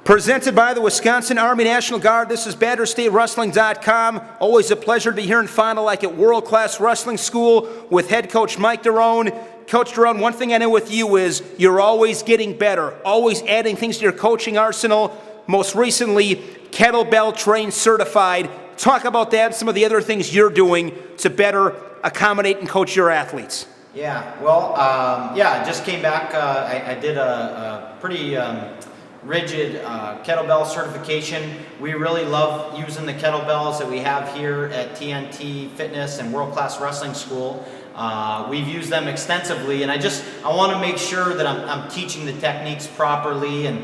Presented by the Wisconsin Army National Guard, this is BadgerStateWrestling.com. Always a pleasure to be here in Fond du Lac at World Class Wrestling School with head coach Mike DeRoehn. Coach DeRoehn, one thing I know with you is you're always getting better, always adding things to your coaching arsenal. Most recently, kettlebell trained certified. Talk about that and some of the other things you're doing to better accommodate and coach your athletes. I just came back. I did a pretty rigid kettlebell certification. We really love using the kettlebells that we have here at TNT Fitness and World Class Wrestling School. We've used them extensively, and I want to make sure that I'm teaching the techniques properly and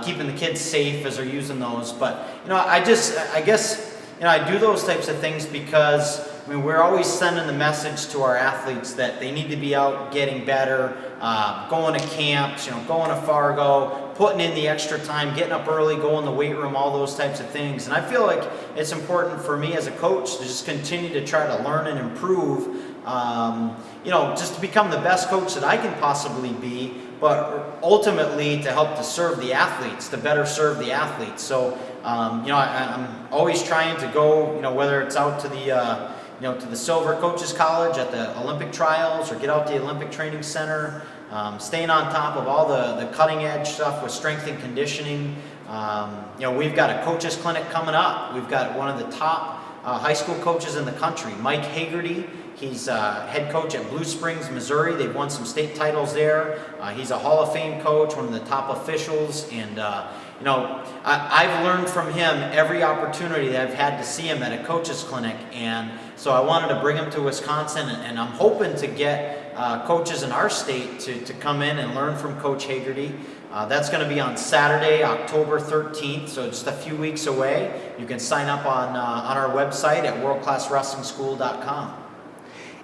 keeping the kids safe as they're using those. But I do those types of things because we're always sending the message to our athletes that they need to be out getting better, going to camps, going to Fargo, putting in the extra time, getting up early, going to the weight room, all those types of things. And I feel like it's important for me as a coach to just continue to try to learn and improve, just to become the best coach that I can possibly be, but ultimately to help to serve the athletes, to better serve the athletes. So, I'm always trying to go, whether it's out to the Silver Coaches College at the Olympic trials or get out to the Olympic Training Center, staying on top of all the cutting edge stuff with strength and conditioning. We've got a coaches clinic coming up. We've got one of the top high school coaches in the country, Mike Haggerty. He's head coach at Blue Springs, Missouri. They've won some state titles there. He's a Hall of Fame coach, one of the top officials, and I've learned from him every opportunity that I've had to see him at a coaches clinic, and so I wanted to bring him to Wisconsin, and I'm hoping to get coaches in our state to come in and learn from Coach Haggerty. That's going to be on Saturday, October 13th, so just a few weeks away. You can sign up on our website at worldclasswrestlingschool.com.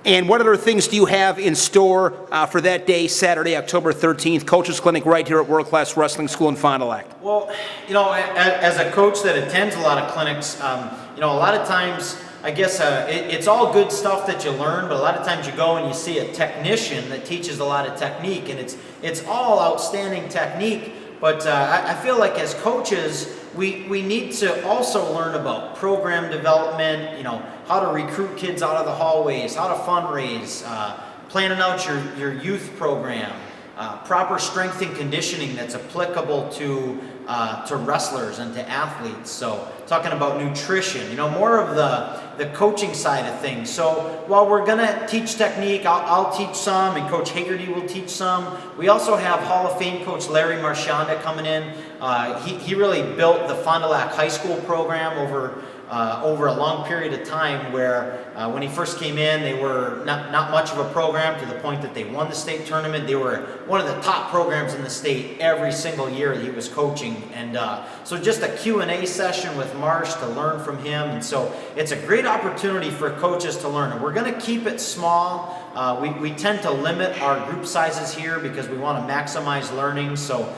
And what other things do you have in store for that day, Saturday, October 13th, Coaches Clinic right here at World Class Wrestling School in Fond du Lac? Well, as a coach that attends a lot of clinics, a lot of times, I guess it's all good stuff that you learn, but a lot of times you go and you see a technician that teaches a lot of technique, and it's all outstanding technique, but I feel like as coaches, we need to also learn about program development, how to recruit kids out of the hallways, how to fundraise, planning out your youth program, proper strength and conditioning that's applicable to wrestlers and to athletes. So talking about nutrition, more of the coaching side of things. So while we're going to teach technique, I'll teach some, and Coach Haggerty will teach some. We also have Hall of Fame coach Larry Marchionda coming in. He really built the Fond du Lac High School program over a long period of time, where when he first came in, they were not much of a program, to the point that they won the state tournament. They were one of the top programs in the state every single year that he was coaching. And so just a Q&A session with Marsh to learn from him. And so it's a great opportunity for coaches to learn. And we're going to keep it small. We tend to limit our group sizes here because we want to maximize learning. So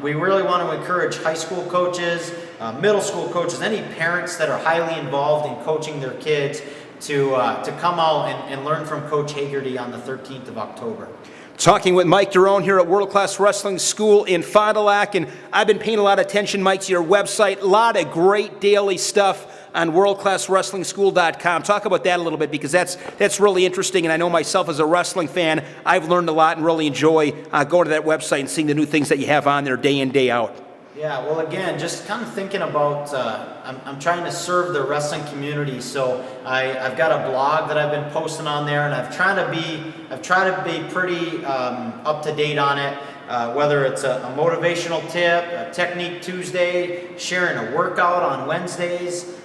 we really want to encourage high school coaches, middle school coaches, any parents that are highly involved in coaching their kids to come out and learn from Coach Haggerty on the 13th of October. Talking with Mike DeRoehn here at World Class Wrestling School in Fond du Lac, and I've been paying a lot of attention, Mike, to your website. A lot of great daily stuff on worldclasswrestlingschool.com. Talk about that a little bit, because that's really interesting, and I know myself as a wrestling fan, I've learned a lot and really enjoy going to that website and seeing the new things that you have on there day in, day out. Yeah, well, again, just kind of thinking about, I'm trying to serve the wrestling community, so I've got a blog that I've been posting on there, and I've tried to be pretty up to date on it. Whether it's a motivational tip, a technique Tuesday, sharing a workout on Wednesdays,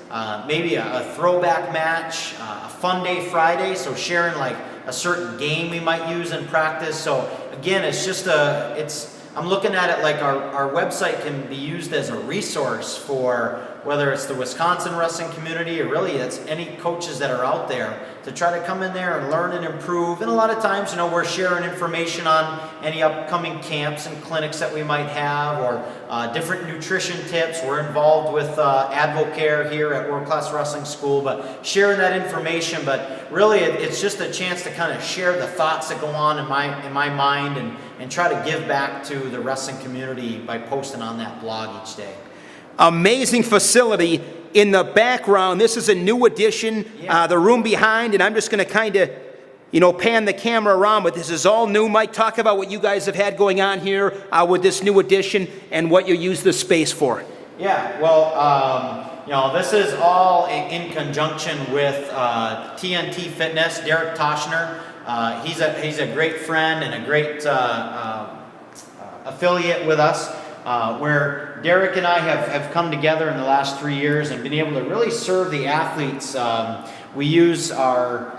maybe a throwback match, a fun day Friday, so sharing like a certain game we might use in practice. So again, I'm looking at it like our website can be used as a resource for whether it's the Wisconsin wrestling community or really it's any coaches that are out there to try to come in there and learn and improve. And a lot of times, we're sharing information on any upcoming camps and clinics that we might have, or different nutrition tips. We're involved with AdvoCare here at World Class Wrestling School, but sharing that information. But really, it's just a chance to kind of share the thoughts that go on in my mind, and and try to give back to the wrestling community by posting on that blog each day. Amazing facility. In the background, this is a new addition, the room behind, and I'm just going to kind of, pan the camera around, but this is all new. Mike, talk about what you guys have had going on here with this new addition and what you use this space for. Yeah, well, this is all in conjunction with TNT Fitness. Derek Toshner, he's a great friend and a great affiliate with us, where Derek and I have come together in the last 3 years and been able to really serve the athletes. We use our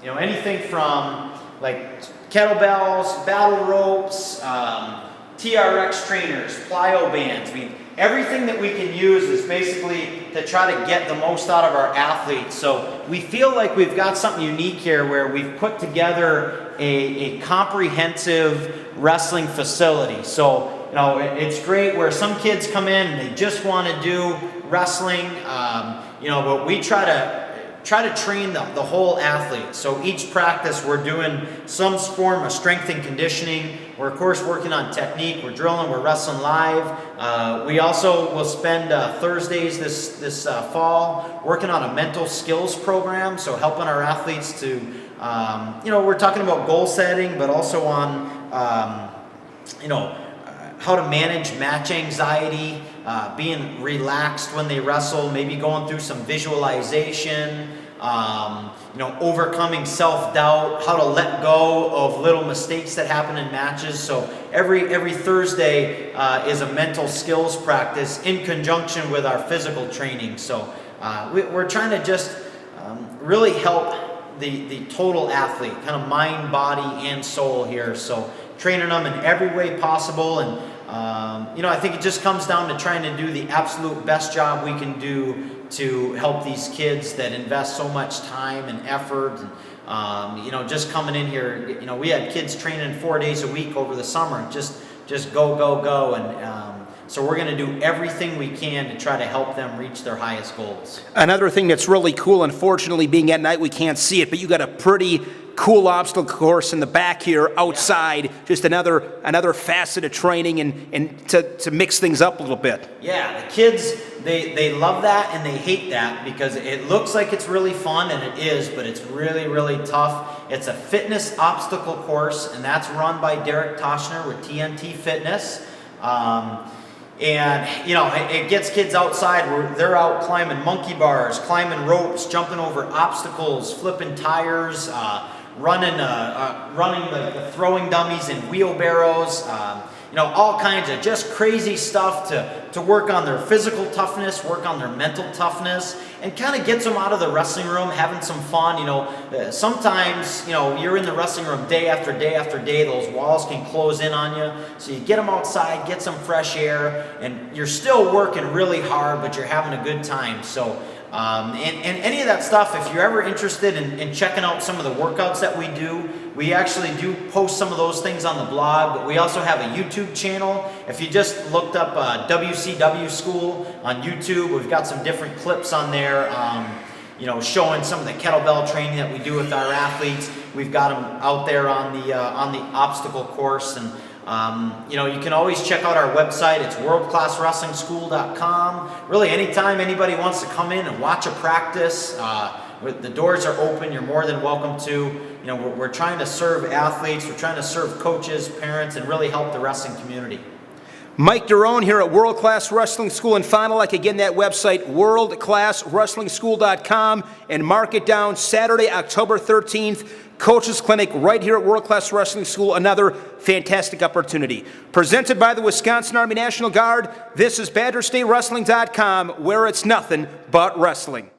anything from like kettlebells, battle ropes, TRX trainers, plyo bands. I mean, everything that we can use is basically to try to get the most out of our athletes. So we feel like we've got something unique here where we've put together a comprehensive wrestling facility. So, it's great where some kids come in and they just want to do wrestling, but we try to train the whole athlete. So each practice we're doing some form of strength and conditioning. We're of course working on technique, we're drilling, we're wrestling live. We also will spend Thursdays this fall working on a mental skills program, so helping our athletes to, we're talking about goal setting, but also on, how to manage match anxiety, being relaxed when they wrestle, maybe going through some visualization, overcoming self-doubt, how to let go of little mistakes that happen in matches. So every Thursday is a mental skills practice in conjunction with our physical training. So we're trying to just really help the total athlete, kind of mind, body, and soul here. So training them in every way possible, and I think it just comes down to trying to do the absolute best job we can do to help these kids that invest so much time and effort. And, just coming in here, we had kids training 4 days a week over the summer, just go. And so we're going to do everything we can to try to help them reach their highest goals. Another thing that's really cool, unfortunately, being at night, we can't see it, but you got a pretty cool obstacle course in the back here outside. Just another facet of training and to mix things up a little bit. Yeah, the kids, they love that and they hate that because it looks like it's really fun, and it is, but it's really, really tough. It's a fitness obstacle course, and that's run by Derek Toshner with TNT Fitness. And, it gets kids outside where they're out climbing monkey bars, climbing ropes, jumping over obstacles, flipping tires, running the throwing dummies in wheelbarrows, all kinds of just crazy stuff to work on their physical toughness, work on their mental toughness, and kind of gets them out of the wrestling room, having some fun. Sometimes, you're in the wrestling room day after day after day, those walls can close in on you. So you get them outside, get some fresh air, and you're still working really hard, but you're having a good time. So, and any of that stuff, if you're ever interested in checking out some of the workouts that we do, we actually do post some of those things on the blog, but we also have a YouTube channel. If you just looked up WCW School on YouTube, we've got some different clips on there, showing some of the kettlebell training that we do with our athletes. We've got them out there on the obstacle course, and you can always check out our website. It's worldclasswrestlingschool.com. Really, anytime anybody wants to come in and watch a practice, the doors are open. You're more than welcome to. We're trying to serve athletes. We're trying to serve coaches, parents, and really help the wrestling community. Mike DeRoehn here at World Class Wrestling School in Fond du Lac. Again, that website, worldclasswrestlingschool.com, and mark it down, Saturday, October 13th, Coaches Clinic right here at World Class Wrestling School. Another fantastic opportunity. Presented by the Wisconsin Army National Guard, this is BadgerStateWrestling.com, where it's nothing but wrestling.